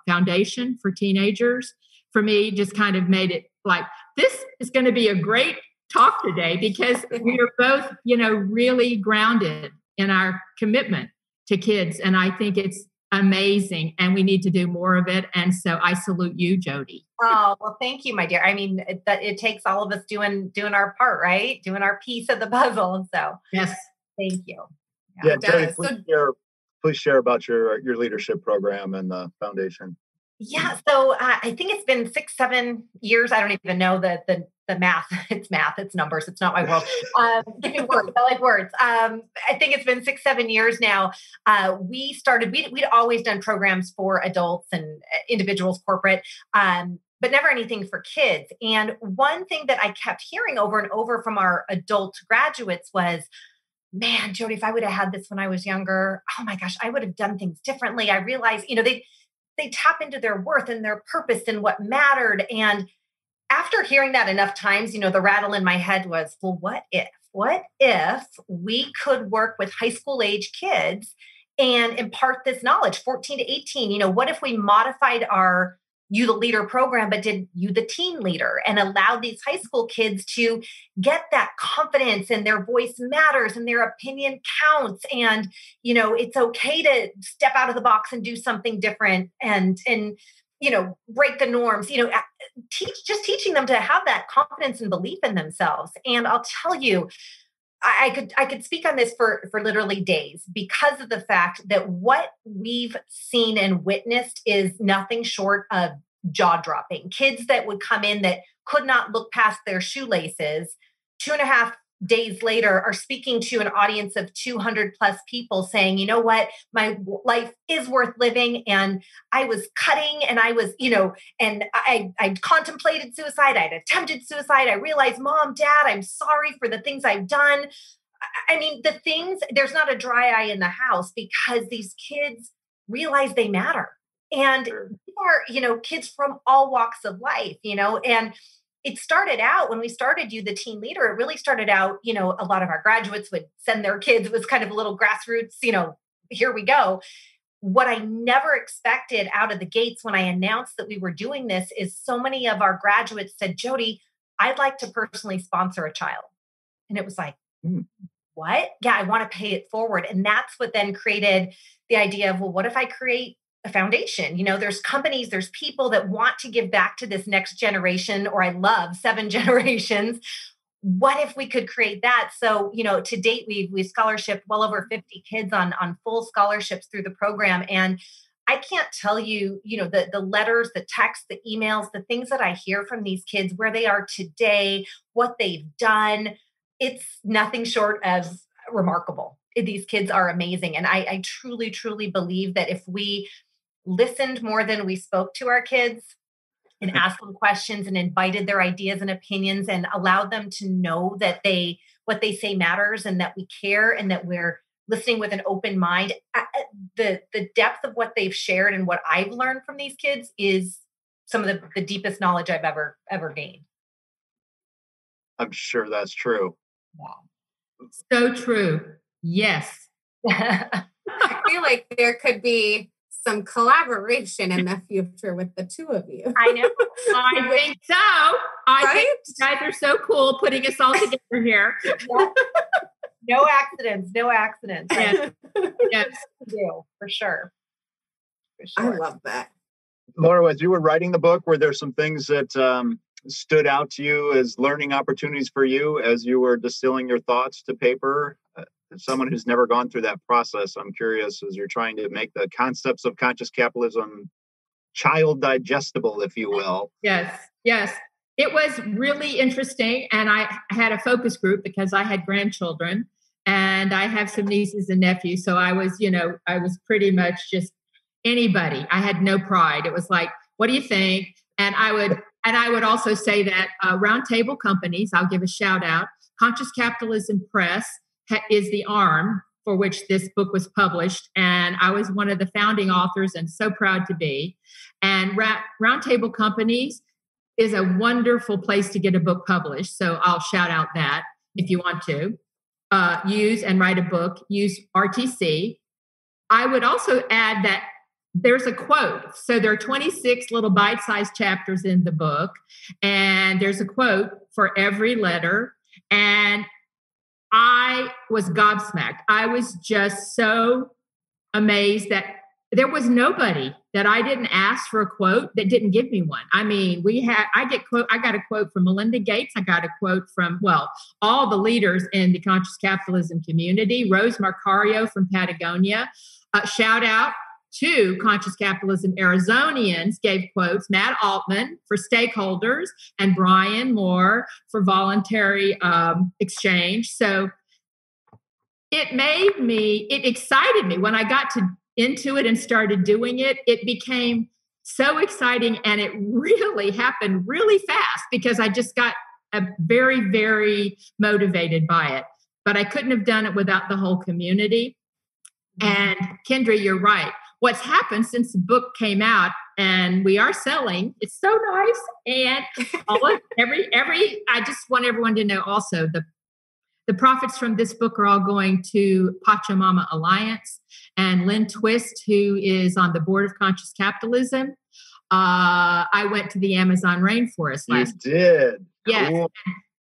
foundation for teenagers, for me, just kind of made it like, this is going to be a great talk today, because we are both, really grounded in our commitment to kids. And I think it's amazing, and we need to do more of it. And so I salute you, Jodi. Oh, well, thank you, my dear. I mean, it takes all of us doing our part, right? Doing our piece of the puzzle. So yes, thank you. Yeah, Jodi, please share about your leadership program and the foundation. Yeah, so I think it's been 6-7 years. I don't even know the math. It's math. It's numbers. It's not my world. Give me words. I like words. I think it's been 6-7 years now. We started. We'd always done programs for adults and individuals, corporate, but never anything for kids. And one thing that I kept hearing over and over from our adult graduates was, "Man, Jodi, if I would have had this when I was younger, oh my gosh, I would have done things differently." I realized, they tap into their worth and their purpose and what mattered. And after hearing that enough times, the rattle in my head was, well, what if? what if we could work with high school age kids and impart this knowledge, 14 to 18? What if we modified our You the Leader program, but did You the Teen Leader, and allowed these high school kids to get that confidence and their voice matters and their opinion counts. And, it's okay to step out of the box and do something different and break the norms, teaching them to have that confidence and belief in themselves. And I'll tell you, I could speak on this for literally days, because of the fact that what we've seen and witnessed is nothing short of jaw-dropping. Kids that would come in that could not look past their shoelaces, 2.5 days later are speaking to an audience of 200 plus people saying, you know what, my life is worth living. And I was cutting, and I was, and I contemplated suicide. I'd attempted suicide. I realized, Mom, Dad, I'm sorry for the things I've done. I mean, there's not a dry eye in the house, because these kids realize they matter. And these are, kids from all walks of life, and it started out when we started You the Teen Leader. It really started out, a lot of our graduates would send their kids. It was kind of a little grassroots, here we go. What I never expected out of the gates when I announced that we were doing this is so many of our graduates said, Jodi, I'd like to personally sponsor a child. And it was like, what? Yeah, I want to pay it forward. And that's what then created the idea of, well, what if I create a foundation? There's companies, there's people that want to give back to this next generation, or I love 7 generations. What if we could create that? So, to date, we've scholarshiped well over 50 kids on full scholarships through the program. And I can't tell you, the letters, the texts, the emails, the things that I hear from these kids, where they are today, what they've done. It's nothing short of remarkable. These kids are amazing. And I truly, truly believe that if we listened more than we spoke to our kids and asked them questions and invited their ideas and opinions and allowed them to know that what they say matters, and that we care, and that we're listening with an open mind, the depth of what they've shared and what I've learned from these kids is some of the deepest knowledge I've ever gained. I'm sure that's true. Wow. So true. Yes. I feel like there could be some collaboration in the future with the two of you. I know. I think so. I think you guys are so cool putting us all together here. No accidents. Yes. Yes. For sure. I love that. Laura, as you were writing the book, were there some things that stood out to you as learning opportunities for you as you were distilling your thoughts to paper? As someone who's never gone through that process, I'm curious, as you're trying to make the concepts of conscious capitalism child digestible, if you will. Yes. It was really interesting. And I had a focus group because I had grandchildren, and I have some nieces and nephews. So I was pretty much just anybody. I had no pride. It was like, what do you think? And I would also say that roundtable companies, I'll give a shout out. Conscious Capitalism Press is the arm for which this book was published. And I was one of the founding authors, and so proud to be. And roundtable companies is a wonderful place to get a book published. So I'll shout out that if you want to use and write a book, use RTC. I would also add that there's a quote. So there are 26 little bite-sized chapters in the book, and there's a quote for every letter. And I was gobsmacked. I was just so amazed that there was nobody that I didn't ask for a quote that didn't give me one. I mean, I got a quote from Melinda Gates. I got a quote from, all the leaders in the conscious capitalism community. Rose Marcario from Patagonia. Shout out to Conscious Capitalism Arizonians gave quotes. Matt Altman for stakeholders, and Brian Moore for voluntary exchange. So it excited me when I got into it and started doing it. It became so exciting, and it really happened really fast because I just got very, very motivated by it. But I couldn't have done it without the whole community. And Kendra, you're right. What's happened since the book came out, and we are selling, it's so nice. And I just want everyone to know also the The profits from this book are all going to Pachamama Alliance and Lynn Twist, who is on the board of Conscious Capitalism. I went to the Amazon rainforest last year. You did? Yes. Cool.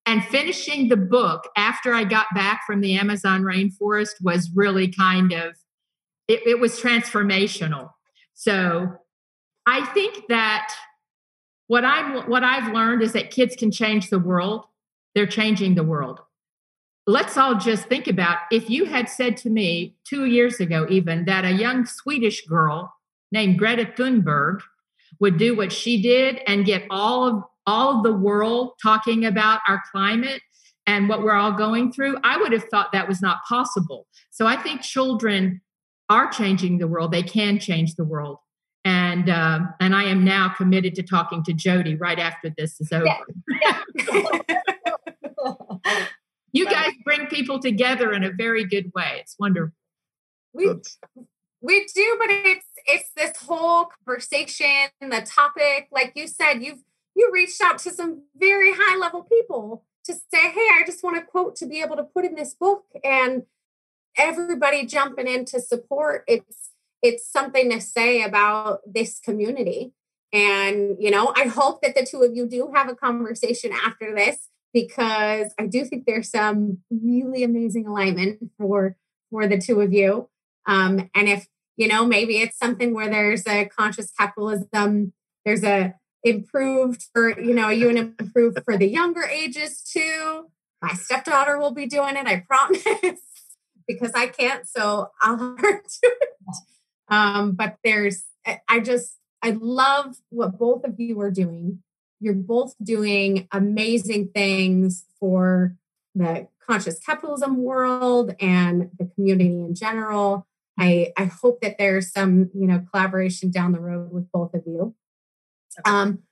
And finishing the book after I got back from the Amazon rainforest was really kind of, it was transformational. So I think that what I've learned is that kids can change the world. They're changing the world. Let's all just think about, if you had said to me 2 years ago even that a young Swedish girl named Greta Thunberg would do what she did and get all of the world talking about our climate and what we're all going through, I would have thought that was not possible. So I think children are changing the world. They can change the world. And I am now committed to talking to Jodi right after this is over. Yeah. You guys bring people together in a very good way. It's wonderful. We do, but it's this whole conversation, the topic. Like you said, you reached out to some very high level people to say, hey, I just want a quote to be able to put in this book, and everybody jumping in to support. It's something to say about this community. And, I hope that the two of you do have a conversation after this, because I do think there's some really amazing alignment for the two of you. And if, maybe it's something where there's a conscious capitalism, there's a improved for, you and improved for the younger ages too. My stepdaughter will be doing it, I promise, because I can't, so I'll have her do it. But I love what both of you are doing. You're both doing amazing things for the conscious capitalism world and the community in general. I hope that there's some, collaboration down the road with both of you.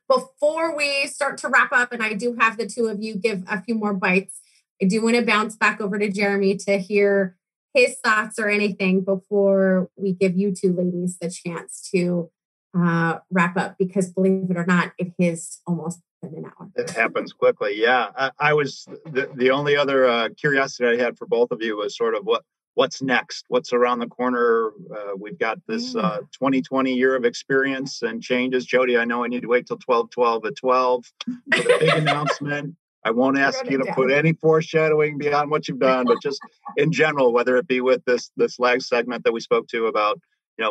Before we start to wrap up, and I do have the two of you give a few more bites, I do want to bounce back over to Jeremy to hear his thoughts or anything before we give you two ladies the chance to wrap up, because believe it or not, it has almost been an hour. It happens quickly. Yeah. I was the only other curiosity I had for both of you was sort of what's next, what's around the corner. We've got this 2020 year of experience and changes. Jodi, I know I need to wait till 12/12 at 12 for the big announcement. I won't ask you to put any foreshadowing beyond what you've done, but just in general, whether it be with this lag segment that we spoke to about,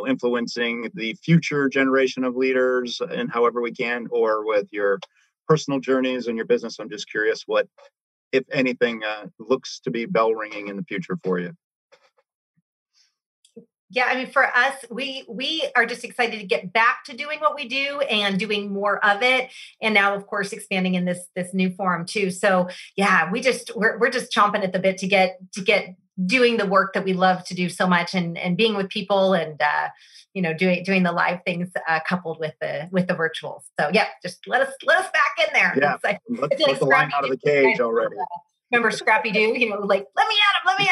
influencing the future generation of leaders and however we can, or with your personal journeys and your business. I'm just curious what, if anything, looks to be bell ringing in the future for you. Yeah, I mean, for us, we are just excited to get back to doing what we do and doing more of it. And now, of course, expanding in this new forum too. So yeah, we're just chomping at the bit to get doing the work that we love to do so much, and being with people, and doing the live things coupled with the virtual. So yeah, just let us back in there. Yeah, let's let the line out of the cage already. Remember Scrappy Doo? Like, let me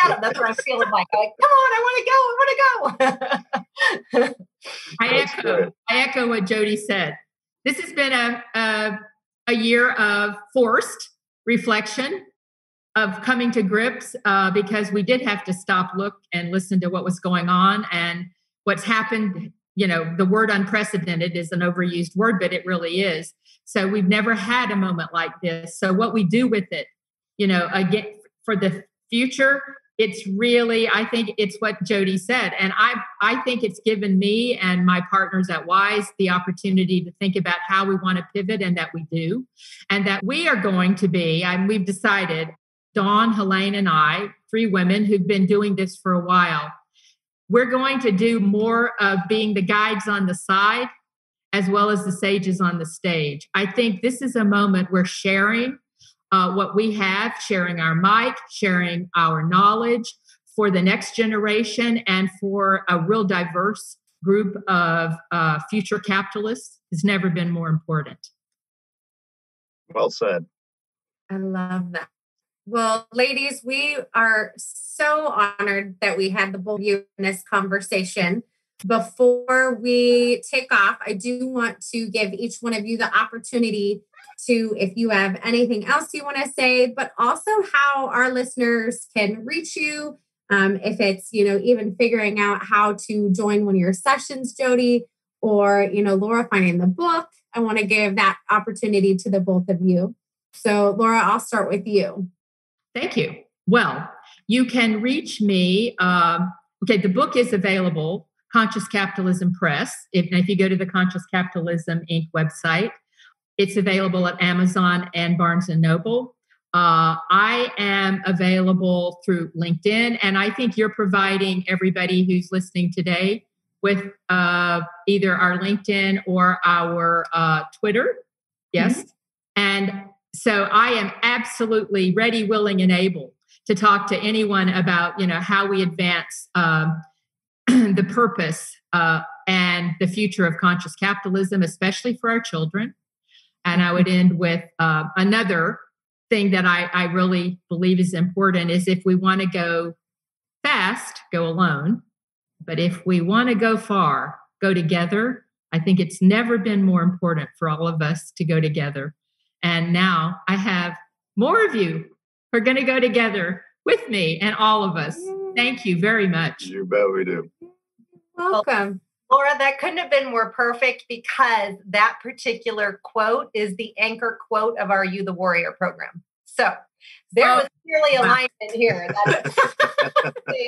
at him. That's what I'm feeling like. Come on, I want to go. I echo what Jodi said. This has been a year of forced reflection, of coming to grips, because we did have to stop, look, and listen to what was going on and what's happened. The word unprecedented is an overused word, but it really is. So we've never had a moment like this. So what we do with it, again, for the future, it's really, I think it's what Jodi said. And I think it's given me and my partners at WISE the opportunity to think about how we want to pivot, and that we do. And that we are going to be, and we've decided, Dawn, Helene, and I, 3 women who've been doing this for a while, we're going to do more of being the guides on the side as well as the sages on the stage. I think this is a moment where sharing what we have, sharing our mic, sharing our knowledge for the next generation and for a real diverse group of future capitalists has never been more important. Well said. I love that. Well, ladies, we are so honored that we had the both of you in this conversation. Before we take off, I do want to give each one of you the opportunity to if you have anything else you want to say, but also how our listeners can reach you. If it's, even figuring out how to join one of your sessions, Jodi, or, Laura finding the book. I want to give that opportunity to the both of you. So, Laura, I'll start with you. Thank you. Well, you can reach me. The book is available, Conscious Capitalism Press. If you go to the Conscious Capitalism Inc. website, it's available at Amazon and Barnes & Noble. I am available through LinkedIn, and I think you're providing everybody who's listening today with either our LinkedIn or our Twitter. Yes. Mm-hmm. And so I am absolutely ready, willing, and able to talk to anyone about, how we advance the purpose and the future of conscious capitalism, especially for our children. And I would end with another thing that I really believe is important is if we want to go fast, go alone. But if we want to go far, go together. I think it's never been more important for all of us to go together. And now I have more of you who are going to go together with me and all of us. Thank you very much. You bet we do. Welcome. Well, Laura, that couldn't have been more perfect because that particular quote is the anchor quote of our You the Warrior program. So there was clearly alignment here. That's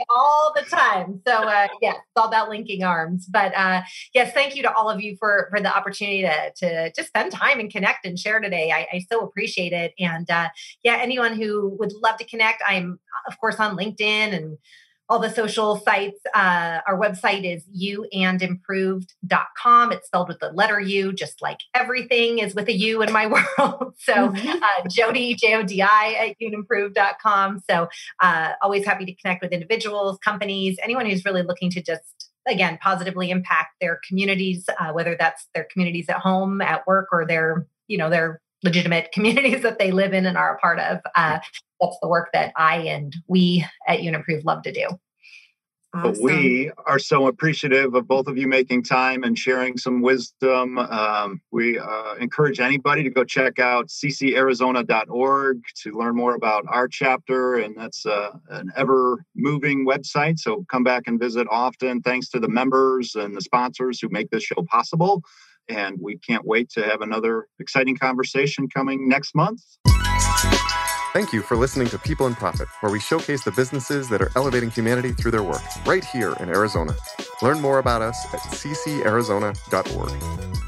all the time. So it's all about linking arms. But yes, thank you to all of you for the opportunity to just spend time and connect and share today. I so appreciate it. And anyone who would love to connect, I'm of course on LinkedIn and all the social sites. Our website is youandimproved.com. It's spelled with the letter U, just like everything is with a U in my world. So Jodi, Jodi at youandimproved.com. So always happy to connect with individuals, companies, anyone who's really looking to just, again, positively impact their communities, whether that's their communities at home, at work, or their legitimate communities that they live in and are a part of. That's the work that I and we at You and Improve love to do. Awesome. But we are so appreciative of both of you making time and sharing some wisdom. We encourage anybody to go check out ccarizona.org to learn more about our chapter. And that's an ever-moving website. So come back and visit often. Thanks to the members and the sponsors who make this show possible. And we can't wait to have another exciting conversation coming next month. Thank you for listening to People in Profit, where we showcase the businesses that are elevating humanity through their work, right here in Arizona. Learn more about us at ccarizona.org.